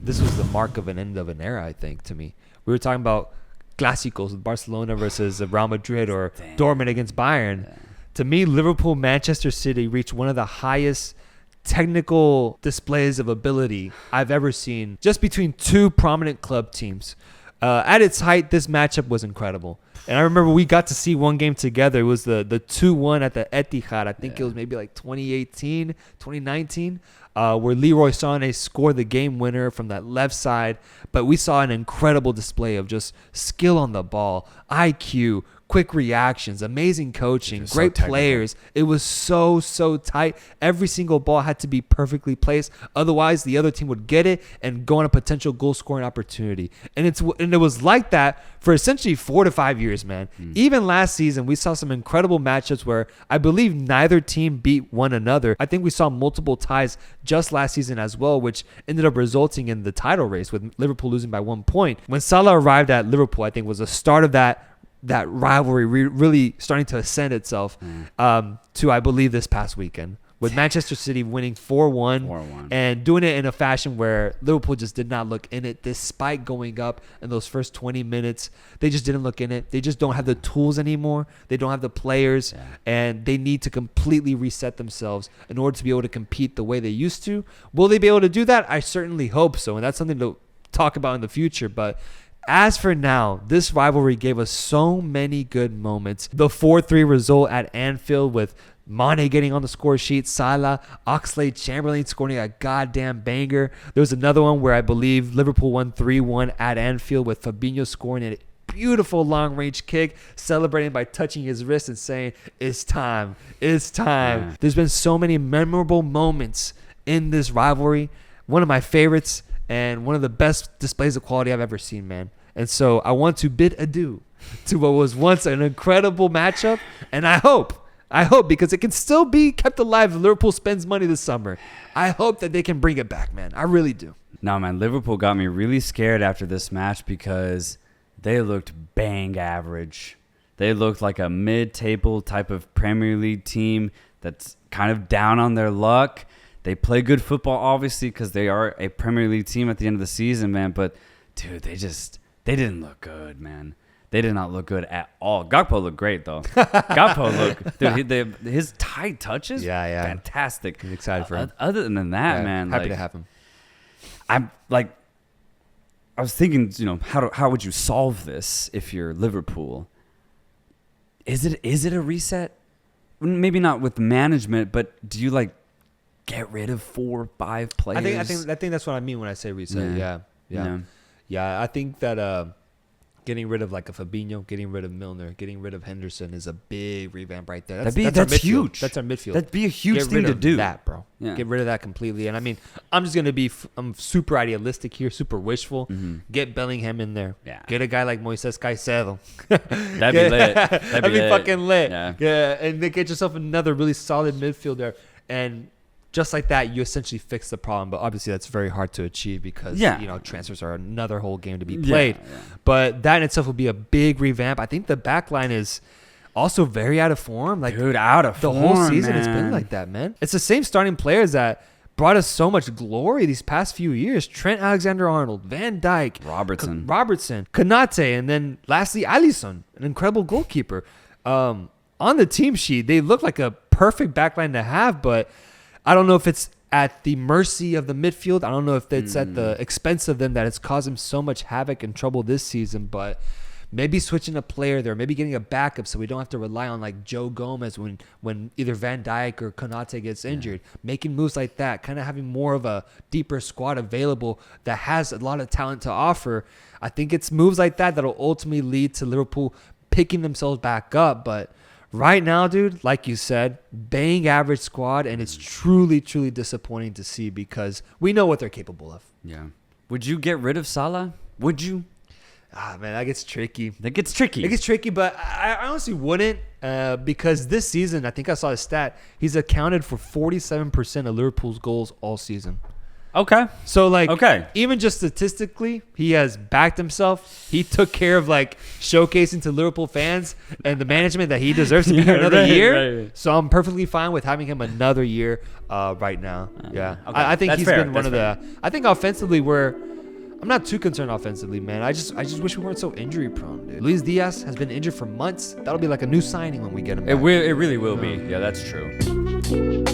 this was the mark of an end of an era, I think, to me. We were talking about Clásicos with Barcelona versus Real Madrid or Dortmund against Bayern. Yeah. To me, Liverpool, Manchester City reached one of the highest technical displays of ability I've ever seen just between two prominent club teams. At its height, this matchup was incredible. And I remember we got to see one game together. It was the 2-1 at the Etihad. I think it was maybe like 2018, 2019, where Leroy Sané scored the game winner from that left side. But we saw an incredible display of just skill on the ball, IQ, quick reactions, amazing coaching, great players. It was so tight. Every single ball had to be perfectly placed. Otherwise, the other team would get it and go on a potential goal-scoring opportunity. And it was like that for essentially 4 to 5 years, man. Even last season, we saw some incredible matchups where I believe neither team beat one another. I think we saw multiple ties just last season as well, which ended up resulting in the title race with Liverpool losing by 1 point. When Salah arrived at Liverpool, I think was the start of that rivalry really starting to ascend itself to, I believe, this past weekend with Manchester City winning 4-1 and doing it in a fashion where Liverpool just did not look in it despite going up in those first 20 minutes. They just didn't look in it. They just don't have the tools anymore. They don't have the players, and they need to completely reset themselves in order to be able to compete the way they used to. Will they be able to do that? I certainly hope so, and that's something to talk about in the future, but as for now, this rivalry gave us so many good moments. The 4-3 result at Anfield with Mane getting on the score sheet, Salah, Oxlade-Chamberlain scoring a goddamn banger. There was another one where I believe Liverpool won 3-1 at Anfield with Fabinho scoring a beautiful long-range kick, celebrating by touching his wrist and saying, "It's time, it's time." Yeah. There's been so many memorable moments in this rivalry. One of my favorites and one of the best displays of quality I've ever seen, man. And so I want to bid adieu to what was once an incredible matchup. And I hope, because it can still be kept alive if Liverpool spends money this summer, I hope that they can bring it back, man. I really do. No, man, Liverpool got me really scared after this match because they looked bang average. They looked like a mid-table type of Premier League team that's kind of down on their luck. They play good football, obviously, because they are a Premier League team at the end of the season, man. But, dude, they didn't look good, man. They did not look good at all. Gakpo looked great, though. Dude, his tight touches, fantastic. I'm excited for him. Other than that, man, happy to have him. I was thinking, how would you solve this if you're Liverpool? Is it a reset? Maybe not with management, but do you get rid of 4 or 5 players? I think that's what I mean when I say reset. Yeah. I think that getting rid of a Fabinho, getting rid of Milner, getting rid of Henderson is a big revamp right there. That's huge. That's our midfield. That'd be a huge thing to do. That, bro. Yeah. Get rid of that completely. And I mean, I'm just gonna I'm super idealistic here, super wishful. Mm-hmm. Get Bellingham in there. Yeah. Get a guy like Moises Caicedo. That'd be lit. That'd be fucking lit. Yeah. And then get yourself another really solid midfielder. And just like that, you essentially fix the problem. But obviously, that's very hard to achieve because transfers are another whole game to be played. Yeah. But that in itself will be a big revamp. I think the back line is also very out of form. Out of form, the whole season, man. It's been like that, man. It's the same starting players that brought us so much glory these past few years. Trent Alexander-Arnold, Van Dijk, Robertson, Konate, and then lastly, Alisson, an incredible goalkeeper. On the team sheet, they look like a perfect backline to have, but I don't know if it's at the mercy of the midfield. I don't know if it's at the expense of them that it's caused them so much havoc and trouble this season, but maybe switching a player there, maybe getting a backup so we don't have to rely on Joe Gomez when either Van Dijk or Konate gets injured. Making moves like that, kind of having more of a deeper squad available that has a lot of talent to offer. I think it's moves like that that'll ultimately lead to Liverpool picking themselves back up, but right now, dude, like you said, bang average squad, and it's truly, truly disappointing to see because we know what they're capable of. Yeah. Would you get rid of Salah? Would you? Man, that gets tricky. It gets tricky, but I honestly wouldn't because this season, I think I saw a stat, he's accounted for 47% of Liverpool's goals all season. Okay. So, even just statistically, he has backed himself. He took care of, showcasing to Liverpool fans and the management that he deserves to be here another year. Right. So, I'm perfectly fine with having him another year right now. Yeah. Okay. I think he's been one of the – I think offensively we're – I'm not too concerned offensively, man. I just wish we weren't so injury prone, dude. Luis Diaz has been injured for months. That'll be like a new signing when we get him back. It really will be. Yeah, that's true.